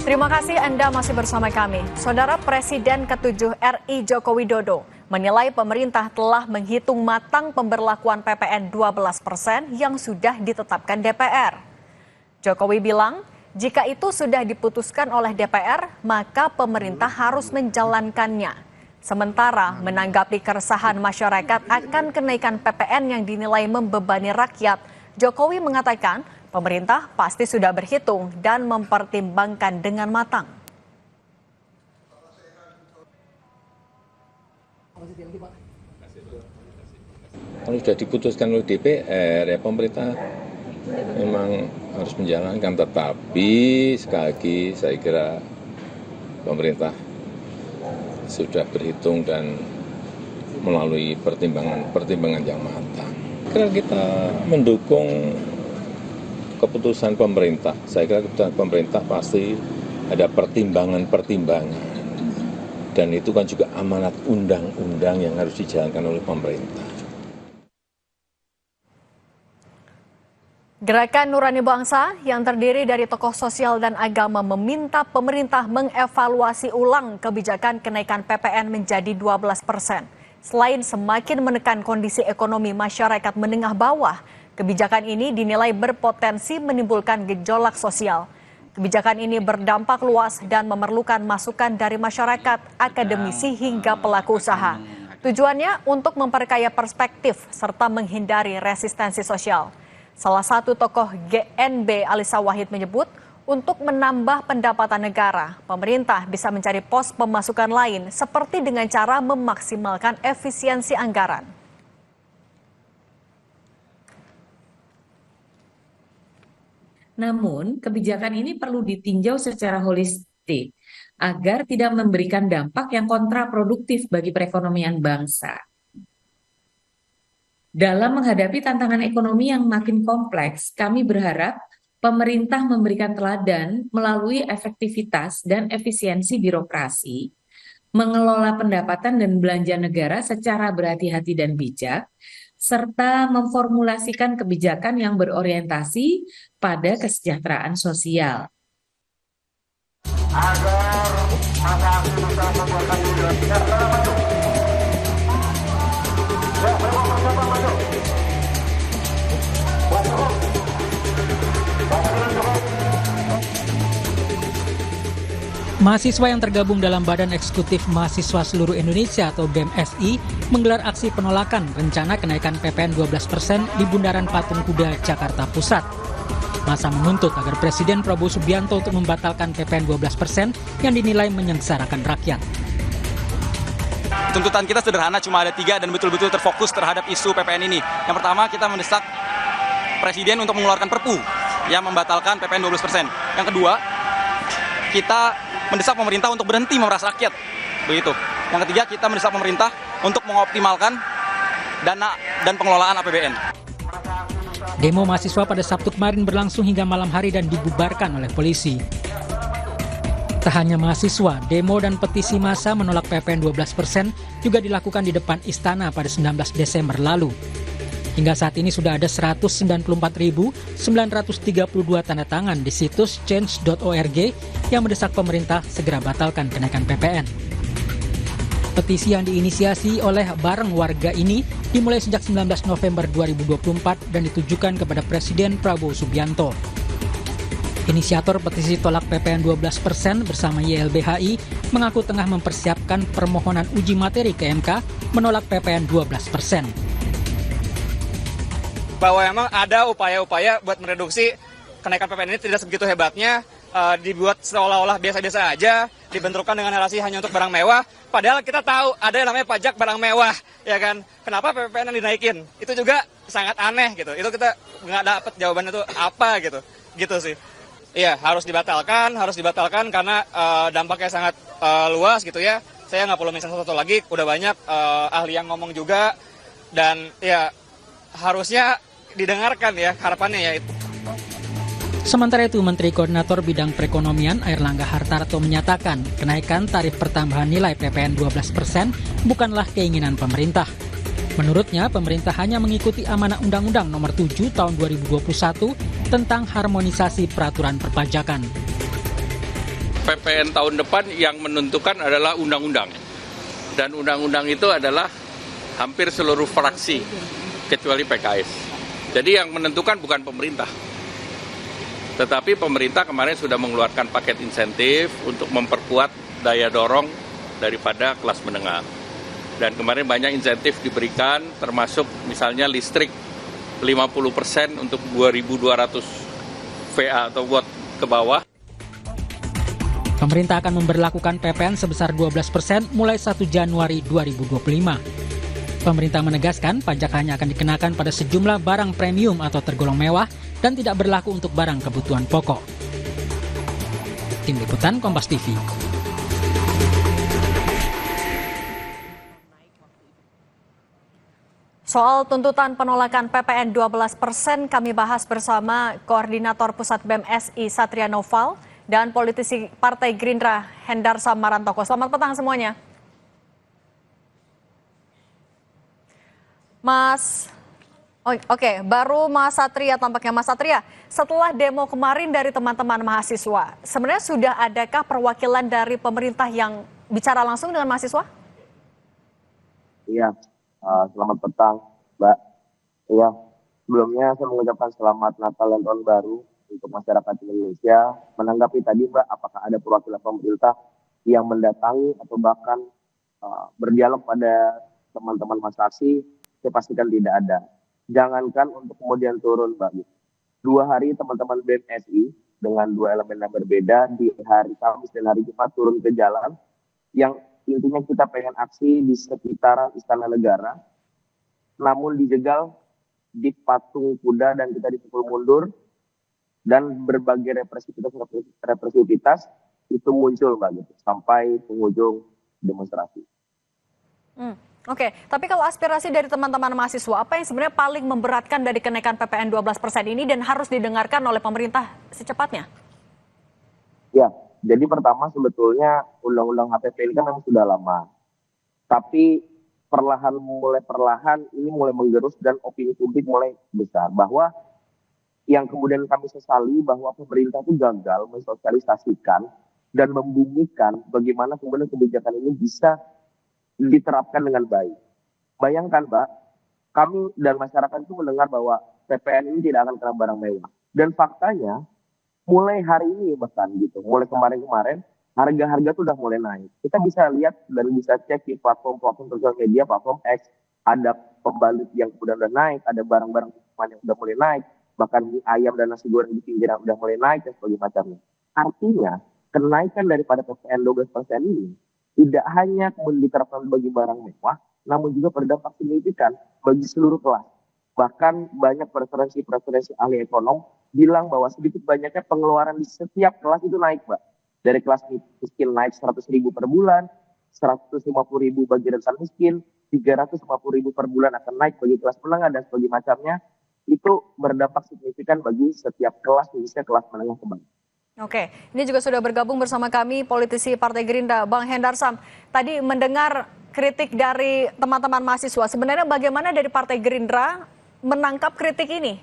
Terima kasih Anda masih bersama kami. Saudara Presiden ke-7 RI Joko Widodo menilai pemerintah telah menghitung matang pemberlakuan PPN 12% yang sudah ditetapkan DPR. Jokowi bilang, jika itu sudah diputuskan oleh DPR, maka pemerintah harus menjalankannya. Sementara menanggapi keresahan masyarakat akan kenaikan PPN yang dinilai membebani rakyat, Jokowi mengatakan pemerintah pasti sudah berhitung dan mempertimbangkan dengan matang. Kalau sudah diputuskan oleh DPR, ya pemerintah memang harus menjalankan. Tetapi sekali lagi saya kira pemerintah sudah berhitung dan melalui pertimbangan yang matang. Karena kita mendukung keputusan pemerintah. Saya kira keputusan pemerintah pasti ada pertimbangan-pertimbangan. Dan itu kan juga amanat undang-undang yang harus dijalankan oleh pemerintah. Gerakan Nurani Bangsa yang terdiri dari tokoh sosial dan agama meminta pemerintah mengevaluasi ulang kebijakan kenaikan PPN menjadi 12%. Selain semakin menekan kondisi ekonomi masyarakat menengah bawah, kebijakan ini dinilai berpotensi menimbulkan gejolak sosial. Kebijakan ini berdampak luas dan memerlukan masukan dari masyarakat, akademisi hingga pelaku usaha. Tujuannya untuk memperkaya perspektif serta menghindari resistensi sosial. Salah satu tokoh GNB Alisa Wahid menyebut, untuk menambah pendapatan negara, pemerintah bisa mencari pos pemasukan lain seperti dengan cara memaksimalkan efisiensi anggaran. Namun, kebijakan ini perlu ditinjau secara holistik agar tidak memberikan dampak yang kontraproduktif bagi perekonomian bangsa. Dalam menghadapi tantangan ekonomi yang makin kompleks, kami berharap pemerintah memberikan teladan melalui efektivitas dan efisiensi birokrasi, mengelola pendapatan dan belanja negara secara berhati-hati dan bijak, serta memformulasikan kebijakan yang berorientasi pada kesejahteraan sosial. Agar anak bisa membuatkan Indonesia maju. Mahasiswa yang tergabung dalam Badan Eksekutif Mahasiswa Seluruh Indonesia atau BEMSI menggelar aksi penolakan rencana kenaikan PPN 12% di Bundaran Patung Kuda, Jakarta Pusat. Massa menuntut agar Presiden Prabowo Subianto untuk membatalkan PPN 12% yang dinilai menyengsarakan rakyat. Tuntutan kita sederhana, cuma ada 3 dan betul-betul terfokus terhadap isu PPN ini. Yang pertama, kita mendesak Presiden untuk mengeluarkan Perpu yang membatalkan PPN 12%. Yang kedua, kita mendesak pemerintah untuk berhenti memeras rakyat. Begitu. Yang ketiga, kita mendesak pemerintah untuk mengoptimalkan dana dan pengelolaan APBN. Demo mahasiswa pada Sabtu kemarin berlangsung hingga malam hari dan dibubarkan oleh polisi. Tak hanya mahasiswa, demo dan petisi massa menolak PPN 12% juga dilakukan di depan istana pada 19 Desember lalu. Hingga saat ini sudah ada 194.932 tanda tangan di situs change.org yang mendesak pemerintah segera batalkan kenaikan PPN. Petisi yang diinisiasi oleh bareng warga ini dimulai sejak 19 November 2024 dan ditujukan kepada Presiden Prabowo Subianto. Inisiator petisi tolak PPN 12% bersama YLBHI mengaku tengah mempersiapkan permohonan uji materi ke MK menolak PPN 12%. Bahwa memang ada upaya-upaya buat mereduksi kenaikan PPN ini tidak sebegitu hebatnya, dibuat seolah-olah biasa-biasa aja, dibenturkan dengan narasi hanya untuk barang mewah, padahal kita tahu ada yang namanya pajak barang mewah, ya kan? Kenapa PPN yang dinaikin? Itu juga sangat aneh gitu, itu kita nggak dapat jawaban itu apa gitu sih. Iya, harus dibatalkan karena dampaknya sangat luas gitu ya. Saya nggak perlu misalnya satu lagi, udah banyak ahli yang ngomong juga, dan ya harusnya didengarkan ya harapannya ya itu. Sementara itu, Menteri Koordinator Bidang Perekonomian Airlangga Hartarto menyatakan kenaikan tarif pertambahan nilai PPN 12% bukanlah keinginan pemerintah. Menurutnya, pemerintah hanya mengikuti amanah Undang-Undang Nomor 7 Tahun 2021 tentang harmonisasi peraturan perpajakan. PPN tahun depan yang menentukan adalah undang-undang. Dan undang-undang itu adalah hampir seluruh fraksi, kecuali PKS. Jadi yang menentukan bukan pemerintah. Tetapi pemerintah kemarin sudah mengeluarkan paket insentif untuk memperkuat daya dorong daripada kelas menengah. Dan kemarin banyak insentif diberikan, termasuk misalnya listrik 50% untuk 2.200 VA atau watt ke bawah. Pemerintah akan memberlakukan PPN sebesar 12% mulai 1 Januari 2025. Pemerintah menegaskan pajak hanya akan dikenakan pada sejumlah barang premium atau tergolong mewah dan tidak berlaku untuk barang kebutuhan pokok. Tim Liputan Kompas TV. Soal tuntutan penolakan PPN 12% kami bahas bersama Koordinator Pusat BEM SI Satria Noval dan politisi Partai Gerindra Hendarsam Marantoko. Selamat petang semuanya. Baru Mas Satria tampaknya. Mas Satria, setelah demo kemarin dari teman-teman mahasiswa, sebenarnya sudah adakah perwakilan dari pemerintah yang bicara langsung dengan mahasiswa? Iya, selamat petang, Mbak. Iya, sebelumnya saya mengucapkan selamat Natal dan Tahun Baru untuk masyarakat Indonesia. Menanggapi tadi, Mbak, apakah ada perwakilan pemerintah yang mendatangi atau bahkan berdialog pada teman-teman Mas Aksi? Saya pastikan tidak ada. Jangankan untuk kemudian turun, Mbak. 2 hari teman-teman BEM SI dengan 2 elemen yang berbeda di hari Kamis dan hari Jumat turun ke jalan, yang intinya kita pengen aksi di sekitaran Istana Negara, namun dijegal di patung kuda dan kita dipukul mundur, dan berbagai represivitas itu muncul, Mbak, gitu, sampai penghujung demonstrasi. Oke, tapi kalau aspirasi dari teman-teman mahasiswa, apa yang sebenarnya paling memberatkan dari kenaikan PPN 12% ini dan harus didengarkan oleh pemerintah secepatnya? Ya, jadi pertama sebetulnya undang-undang HPP ini kan memang sudah lama. Tapi mulai perlahan ini mulai menggerus dan opini publik mulai besar. Bahwa yang kemudian kami sesali bahwa pemerintah itu gagal mensosialisasikan dan membumikan bagaimana kemudian kebijakan ini bisa diterapkan dengan baik. Bayangkan, Mbak, kami dan masyarakat itu mendengar bahwa PPN ini tidak akan kena barang mewah. Dan faktanya mulai hari ini bahkan gitu, mulai kemarin-kemarin harga-harga itu udah mulai naik. Kita bisa lihat dan bisa cek di platform-platform sosial media, platform X, ada pembalut yang udah naik, ada barang-barang yang udah mulai naik, bahkan mie ayam dan nasi goreng di pinggiran udah mulai naik dan sebagainya macamnya. Artinya kenaikan daripada PPN 12% ini tidak hanya kemudian diterapkan bagi barang mewah, namun juga berdampak signifikan bagi seluruh kelas. Bahkan banyak preferensi ahli ekonom bilang bahwa sedikit banyaknya pengeluaran di setiap kelas itu naik, Mbak. Dari kelas miskin naik 100.000 per bulan, 150.000 bagi rentan miskin, 350.000 per bulan akan naik bagi kelas menengah dan sebagainya macamnya. Itu berdampak signifikan bagi setiap kelas, khususnya kelas menengah ke bawah. Oke, ini juga sudah bergabung bersama kami politisi Partai Gerindra, Bang Hendarsam. Tadi mendengar kritik dari teman-teman mahasiswa, sebenarnya bagaimana dari Partai Gerindra menangkap kritik ini?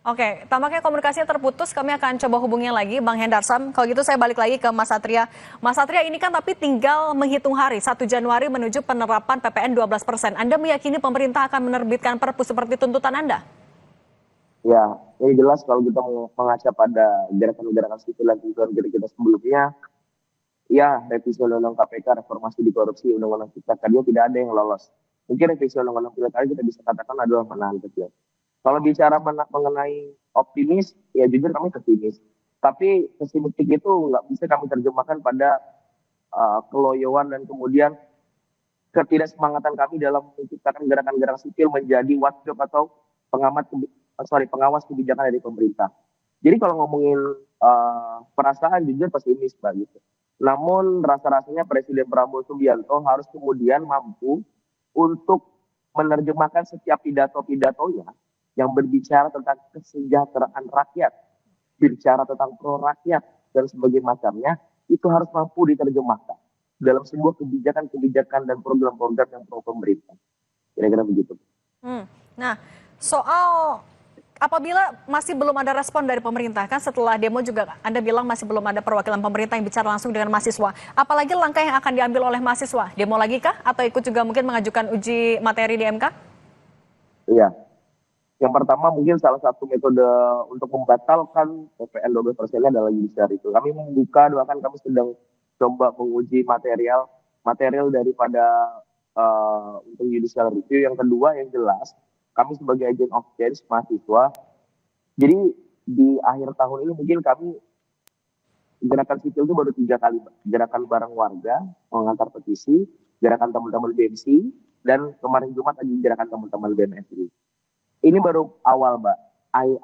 Oke, tampaknya komunikasinya terputus, kami akan coba hubungnya lagi, Bang Hendarsam. Kalau gitu saya balik lagi ke Mas Satria. Mas Satria, ini kan tapi tinggal menghitung hari, 1 Januari menuju penerapan PPN 12%. Anda meyakini pemerintah akan menerbitkan perpu seperti tuntutan Anda? Ya, ini jelas kalau kita mengaca pada gerakan-gerakan sipil dan tuntutan kita sebelumnya, ya revisi undang-undang KPK, reformasi di korupsi, undang-undang cipta kerja tidak ada yang lolos. Mungkin revisi undang-undang pilkada kita bisa katakan adalah menahan kecil. Kalau bicara mengenai optimis, ya jujur kami pesimis. Tapi pesimistik itu nggak bisa kami terjemahkan pada keloyoan dan kemudian ketidaksemangatan kami dalam menciptakan gerakan-gerakan sipil menjadi watchdog atau pengawas kebijakan dari pemerintah. Jadi kalau ngomongin perasaan jujur pesimis, Pak, gitu. Namun rasa-rasanya Presiden Prabowo Subianto harus kemudian mampu untuk menerjemahkan setiap pidato-pidatonya yang berbicara tentang kesejahteraan rakyat, bicara tentang pro rakyat dan sebagainya macamnya, itu harus mampu diterjemahkan dalam sebuah kebijakan-kebijakan dan program-program yang pro pemerintah. Kira-kira begitu. Nah, soal apabila masih belum ada respon dari pemerintah, kan setelah demo juga Anda bilang masih belum ada perwakilan pemerintah yang bicara langsung dengan mahasiswa. Apalagi langkah yang akan diambil oleh mahasiswa? Demo lagi kah? Atau ikut juga mungkin mengajukan uji materi di MK? Iya. Yang pertama mungkin salah satu metode untuk membatalkan PPN 12%-nya adalah judicial review. Kami membuka, doakan kami sedang coba menguji material daripada untuk judicial review. Yang kedua yang jelas, kami sebagai agent of change mahasiswa, jadi di akhir tahun ini mungkin kami gerakan sipil itu baru 3 kali, gerakan bareng warga, mengantar petisi, gerakan teman-teman BMC, dan kemarin Jumat ada gerakan teman-teman BMSI. Ini baru awal, Mbak.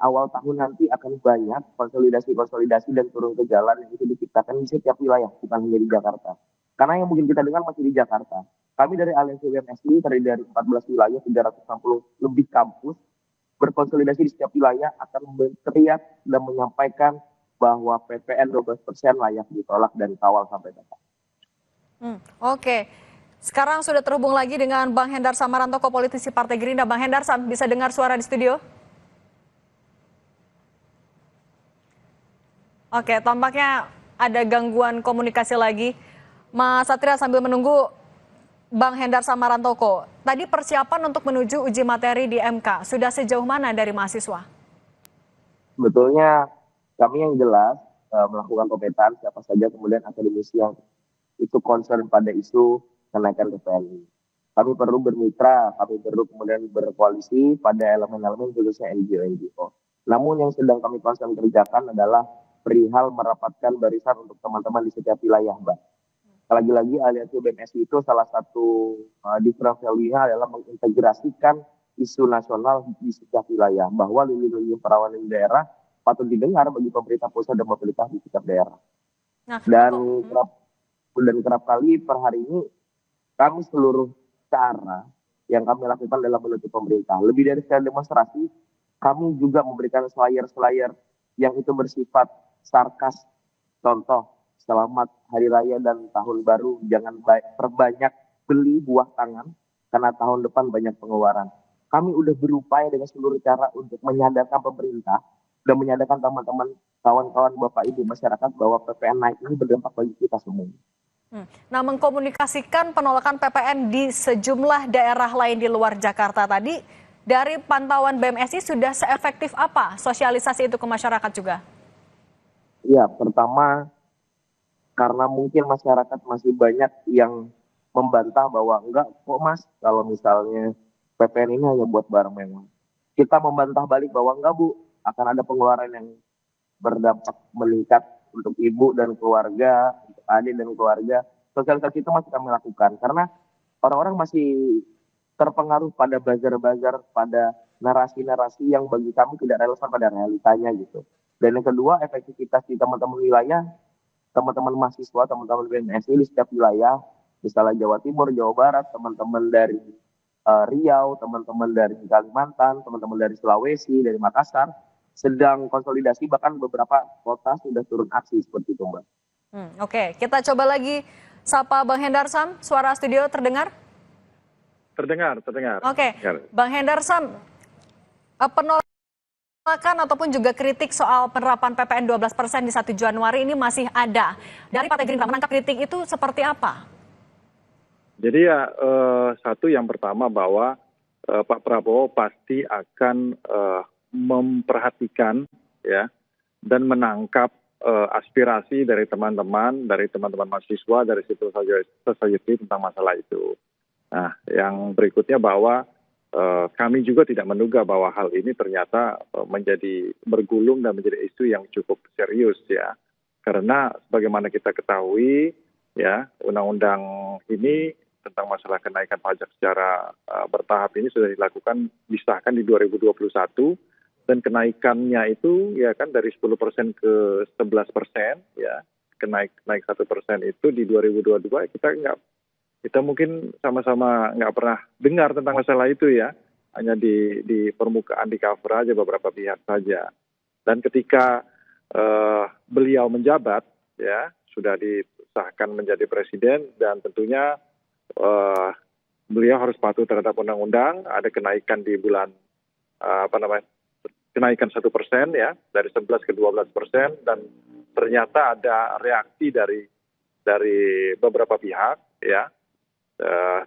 Awal tahun nanti akan banyak konsolidasi dan turun ke jalan yang itu diciptakan di setiap wilayah, bukan hanya di Jakarta. Karena yang mungkin kita dengar masih di Jakarta. Kami dari Aliansi BMSI terdiri dari 14 wilayah, 360 lebih kampus, berkonsolidasi di setiap wilayah akan berteriak dan menyampaikan bahwa PPN 12% layak ditolak dan kawal sampai dapat. Oke. Sekarang sudah terhubung lagi dengan Bang Hendar Samarantoko, politisi Partai Gerindra. Bang Hendar, bisa dengar suara di studio? Oke, tampaknya ada gangguan komunikasi lagi. Mas Satria sambil menunggu Bang Hendar Samarantoko, tadi persiapan untuk menuju uji materi di MK, sudah sejauh mana dari mahasiswa? Sebetulnya kami yang jelas melakukan pemetaan siapa saja kemudian akademisi yang itu concern pada isu kenaikan PPN. Kami perlu bermitra, kami perlu kemudian berkoalisi pada elemen-elemen khususnya NGO. Namun yang sedang kami concern kerjakan adalah perihal merapatkan barisan untuk teman-teman di setiap wilayah, Mbak. Lagi-lagi Aliansi BMSI itu salah satu different value-nya adalah mengintegrasikan isu nasional di setiap wilayah, bahwa lini-lini perawanan di daerah patut didengar bagi pemerintah pusat dan pemerintah di setiap daerah. Dan kerap kali per hari ini kami seluruh cara yang kami lakukan dalam menuntut pemerintah. Lebih dari sekali demonstrasi, kami juga memberikan slayer-slayer yang itu bersifat sarkas. Contoh, selamat Hari Raya dan Tahun Baru, jangan perbanyak beli buah tangan, karena tahun depan banyak pengeluaran. Kami udah berupaya dengan seluruh cara untuk menyadarkan pemerintah, dan menyadarkan teman-teman, kawan-kawan Bapak Ibu masyarakat bahwa PPN naik ini berdampak bagi kita semua. Nah, mengkomunikasikan penolakan PPN di sejumlah daerah lain di luar Jakarta tadi, dari pantauan BMSI sudah seefektif apa sosialisasi itu ke masyarakat juga? Ya, pertama karena mungkin masyarakat masih banyak yang membantah bahwa enggak kok Mas, kalau misalnya PPN ini hanya buat barang mewah. Kita membantah balik bahwa enggak Bu, akan ada pengeluaran yang berdampak meningkat untuk ibu dan keluarga, untuk adik dan keluarga. Sosialisasi itu masih kami lakukan karena orang-orang masih terpengaruh pada buzzer-buzzer, pada narasi-narasi yang bagi kami tidak relevan pada realitanya gitu. Dan yang kedua, efektivitas di teman-teman wilayah, teman-teman mahasiswa, teman-teman BMSI di setiap wilayah, misalnya Jawa Timur, Jawa Barat, teman-teman dari Riau, teman-teman dari Kalimantan, teman-teman dari Sulawesi, dari Makassar, sedang konsolidasi, bahkan beberapa kota sudah turun aksi seperti itu, Mbak. Oke, kita coba lagi sapa Bang Hendar Sam, suara studio terdengar? Terdengar. Oke, Bang Hendar Sam, penolakan ataupun juga kritik soal penerapan PPN 12% di 1 Januari ini masih ada. Dari Partai Gerindra menangkap kritik itu seperti apa? Jadi ya satu yang pertama bahwa Pak Prabowo pasti akan memperhatikan ya dan menangkap aspirasi dari teman-teman mahasiswa dari civil society tentang masalah itu. Nah, yang berikutnya bahwa kami juga tidak menduga bahwa hal ini ternyata menjadi bergulung dan menjadi isu yang cukup serius ya. Karena sebagaimana kita ketahui ya, undang-undang ini tentang masalah kenaikan pajak secara bertahap ini sudah disahkan di 2021 dan kenaikannya itu ya kan dari 10% ke 11% ya, naik 1% itu di 2022 kita mungkin sama-sama nggak pernah dengar tentang masalah itu ya, hanya di permukaan, di cover aja beberapa pihak saja. Dan ketika beliau menjabat ya, sudah disahkan menjadi presiden dan tentunya beliau harus patuh terhadap undang-undang. Ada kenaikan di bulan kenaikan 1% ya, dari 11 ke 12%, dan ternyata ada reaksi dari beberapa pihak ya.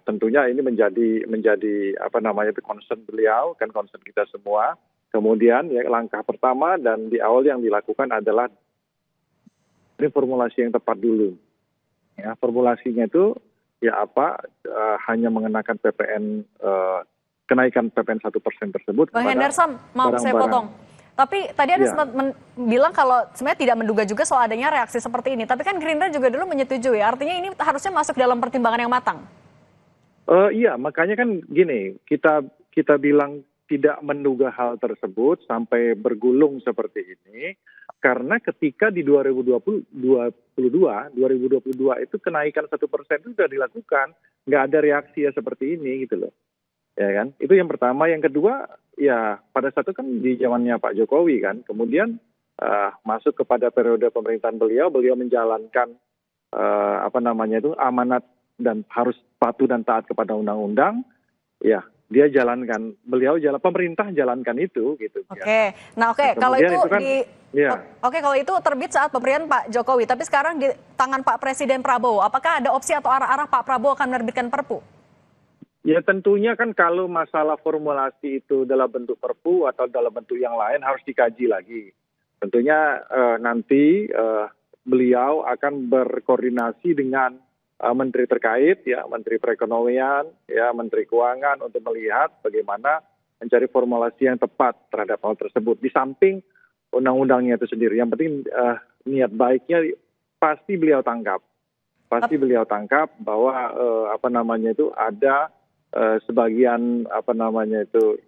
Tentunya ini menjadi apa namanya itu concern beliau, kan concern kita semua. Kemudian ya langkah pertama dan di awal yang dilakukan adalah ini formulasi yang tepat dulu. Ya, formulasinya itu ya hanya mengenakan PPN kenaikan PPN 1% tersebut. Bang Hendarsam, maaf saya potong. Tapi tadi Anda sempat bilang kalau sebenarnya tidak menduga juga soal adanya reaksi seperti ini. Tapi kan Gerindra juga dulu menyetujui, artinya ini harusnya masuk dalam pertimbangan yang matang. Iya, makanya kan gini, kita bilang tidak menduga hal tersebut sampai bergulung seperti ini, karena ketika di 2022 itu kenaikan 1% itu sudah dilakukan, nggak ada reaksi ya seperti ini gitu loh. Ya kan, itu yang pertama. Yang kedua, ya pada saat itu kan di zamannya Pak Jokowi kan, kemudian masuk kepada periode pemerintahan beliau menjalankan amanat dan harus patuh dan taat kepada undang-undang. Ya, dia jalankan, pemerintah jalankan itu gitu. Oke, nah kalau itu kan, kalau itu terbit saat pemerintahan Pak Jokowi, tapi sekarang di tangan Pak Presiden Prabowo, apakah ada opsi atau arah-arah Pak Prabowo akan menerbitkan Perpu? Ya tentunya kan kalau masalah formulasi itu dalam bentuk Perpu atau dalam bentuk yang lain harus dikaji lagi. Tentunya nanti beliau akan berkoordinasi dengan menteri terkait, ya Menteri Perekonomian, ya Menteri Keuangan untuk melihat bagaimana mencari formulasi yang tepat terhadap hal tersebut. Di samping undang-undangnya itu sendiri, yang penting niat baiknya pasti beliau tangkap. Pasti beliau tangkap bahwa ada sebagian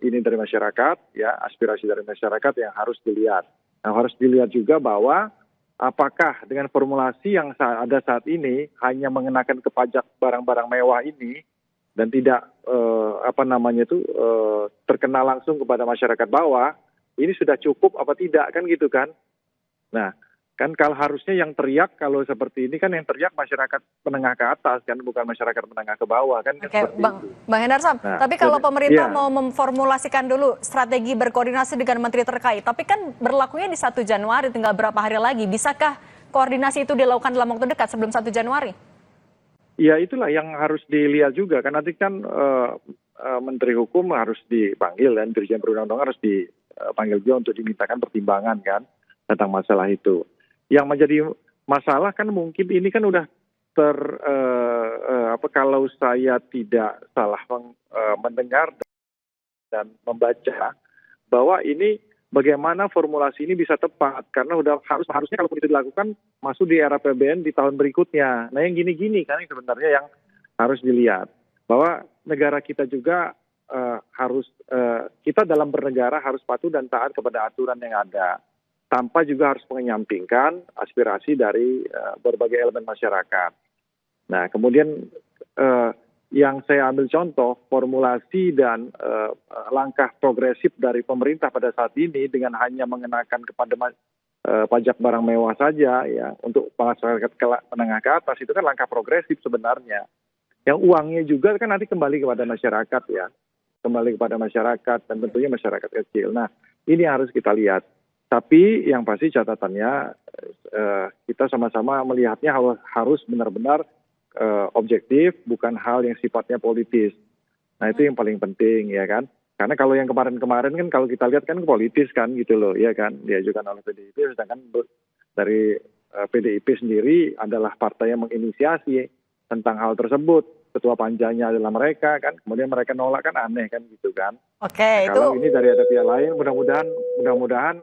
ini dari masyarakat, ya aspirasi dari masyarakat yang harus dilihat. Nah, harus dilihat juga bahwa apakah dengan formulasi yang ada saat ini hanya mengenakan ke pajak barang-barang mewah ini dan tidak terkena langsung kepada masyarakat bawah, ini sudah cukup apa tidak kan gitu kan? Nah, kan kalau harusnya yang teriak kalau seperti ini kan yang teriak masyarakat menengah ke atas kan, bukan masyarakat menengah ke bawah kan. Oke, Bang Hendarsam, tapi kalau pemerintah mau memformulasikan dulu strategi berkoordinasi dengan menteri terkait, tapi kan berlakunya di 1 Januari, tinggal berapa hari lagi, bisakah koordinasi itu dilakukan dalam waktu dekat sebelum 1 Januari? Ya itulah yang harus dilihat juga, kan nanti kan Menteri Hukum harus dipanggil dan Dirjen Perundang-undangan harus dipanggil juga untuk dimintakan pertimbangan kan tentang masalah itu. Yang menjadi masalah kan mungkin ini kan udah kalau saya tidak salah mendengar dan membaca bahwa ini bagaimana formulasi ini bisa tepat, karena harusnya kalau itu dilakukan masuk di era PBN di tahun berikutnya. Nah yang gini-gini kan yang sebenarnya yang harus dilihat bahwa negara kita juga kita dalam bernegara harus patuh dan taat kepada aturan yang ada, tanpa juga harus menyampingkan aspirasi dari berbagai elemen masyarakat. Nah, kemudian yang saya ambil contoh formulasi dan langkah progresif dari pemerintah pada saat ini dengan hanya mengenakan kepada pajak barang mewah saja ya untuk masyarakat menengah ke atas, itu kan langkah progresif sebenarnya. Yang uangnya juga kan nanti kembali kepada masyarakat ya, kembali kepada masyarakat dan tentunya masyarakat kecil. Nah, ini harus kita lihat. Tapi yang pasti catatannya kita sama-sama melihatnya harus benar-benar objektif, bukan hal yang sifatnya politis. Nah itu yang paling penting ya kan. Karena kalau yang kemarin-kemarin kan kalau kita lihat kan politis kan gitu loh ya kan. Diajukan oleh PDIP, sedangkan dari PDIP sendiri adalah partai yang menginisiasi tentang hal tersebut. Ketua panjanya adalah mereka kan, kemudian mereka nolak kan aneh kan gitu kan. Oke, nah, kalau ini dari ada pihak lain, mudah-mudahan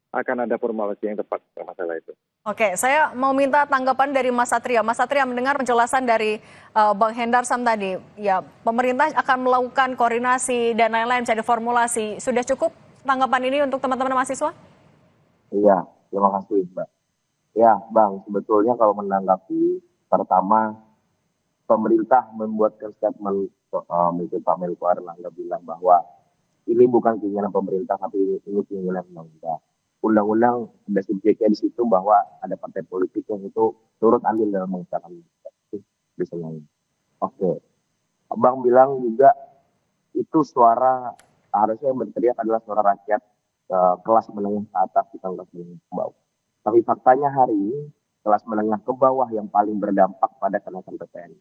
akan ada formulasi yang tepat masalah itu. Oke, saya mau minta tanggapan dari Mas Satria. Mas Satria mendengar penjelasan dari Bang Hendarsam tadi, ya pemerintah akan melakukan koordinasi dan lain-lain mencari formulasi. Sudah cukup tanggapan ini untuk teman-teman mahasiswa? Iya, terima kasih Mbak. Ya Bang, sebetulnya kalau menanggapi, pertama pemerintah membuatkan statement, Pak Menko Airlangga bilang bahwa ini bukan keinginan pemerintah, tapi ini keinginan undang-undang. Undang-undang ada subjeknya di situ bahwa ada partai politik yang itu turut andil dalam mengesahkan misalnya ini. Oke, Abang bilang juga itu suara harusnya yang berteriak adalah suara rakyat kelas menengah ke atas bukan kelas menengah ke bawah. Tapi faktanya hari ini kelas menengah ke bawah yang paling berdampak pada kenaikan PPN.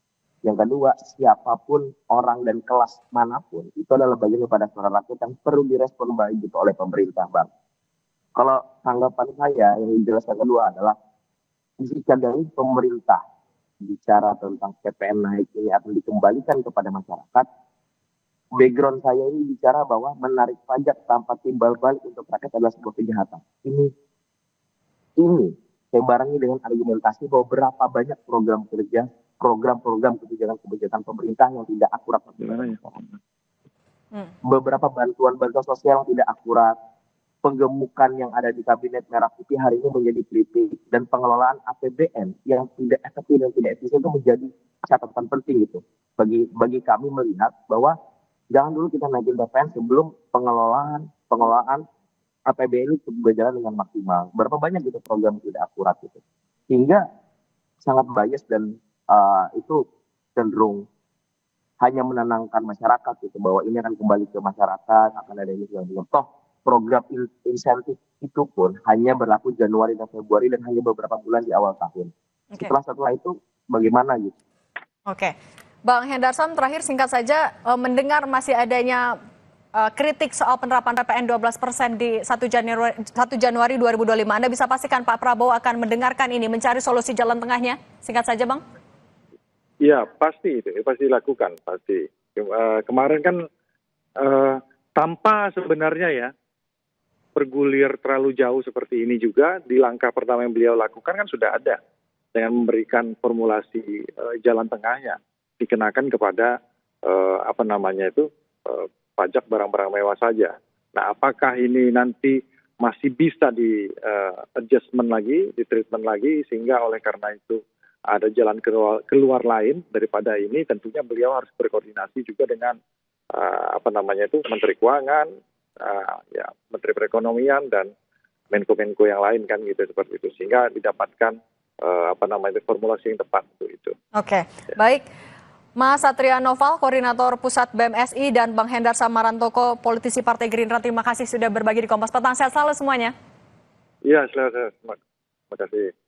Yang kedua, siapapun orang dan kelas manapun itu adalah bagian daripada suara rakyat yang perlu direspon baik gitu oleh pemerintah, Bang. Kalau tanggapan saya yang dijelaskan kedua adalah jika dari pemerintah bicara tentang PPN naik ini akan dikembalikan kepada masyarakat, background saya ini bicara bahwa menarik pajak tanpa timbal balik untuk rakyat adalah sebuah kejahatan. Ini saya barengi dengan argumentasi bahwa berapa banyak program kerja, program-program kebijakan pemerintah yang tidak akurat. Beberapa bantuan sosial yang tidak akurat, penggemukan yang ada di kabinet merah putih hari ini menjadi kritik, dan pengelolaan APBN yang tidak efektif dan tidak efisien itu menjadi catatan penting gitu. Bagi kami melihat bahwa jangan dulu kita naikin PPN sebelum pengelolaan APBN itu berjalan dengan maksimal. Berapa banyak gitu program tidak akurat gitu, hingga sangat bias dan itu cenderung hanya menenangkan masyarakat gitu bahwa ini akan kembali ke masyarakat, akan ada ini segala macam. Toh program insentif itu pun hanya berlaku Januari dan Februari dan hanya beberapa bulan di awal tahun. Setelah itu bagaimana gitu? Oke, Bang Hendarsam, terakhir singkat saja, mendengar masih adanya kritik soal penerapan PPN 12% di 1 Januari 2025. Anda bisa pastikan Pak Prabowo akan mendengarkan ini, mencari solusi jalan tengahnya? Singkat saja, Bang. Ya, pasti itu, pasti dilakukan, pasti. Kemarin kan tanpa sebenarnya ya bergulir terlalu jauh seperti ini juga, di langkah pertama yang beliau lakukan kan sudah ada dengan memberikan formulasi jalan tengahnya dikenakan kepada pajak barang-barang mewah saja. Nah, apakah ini nanti masih bisa di adjustment lagi, di treatment lagi, sehingga oleh karena itu ada jalan keluar lain daripada ini, tentunya beliau harus berkoordinasi juga dengan Menteri Keuangan, Menteri Perekonomian dan Menko-Menko yang lain kan gitu, seperti itu, sehingga didapatkan formulasi yang tepat untuk itu. Oke, baik. Mas Satria Noval, Koordinator Pusat BMSI, dan Bang Hendarsam Marantoko, politisi Partai Gerindra, terima kasih sudah berbagi di Kompas Petang. Sehat selalu semuanya. Iya, selamat. Terima kasih.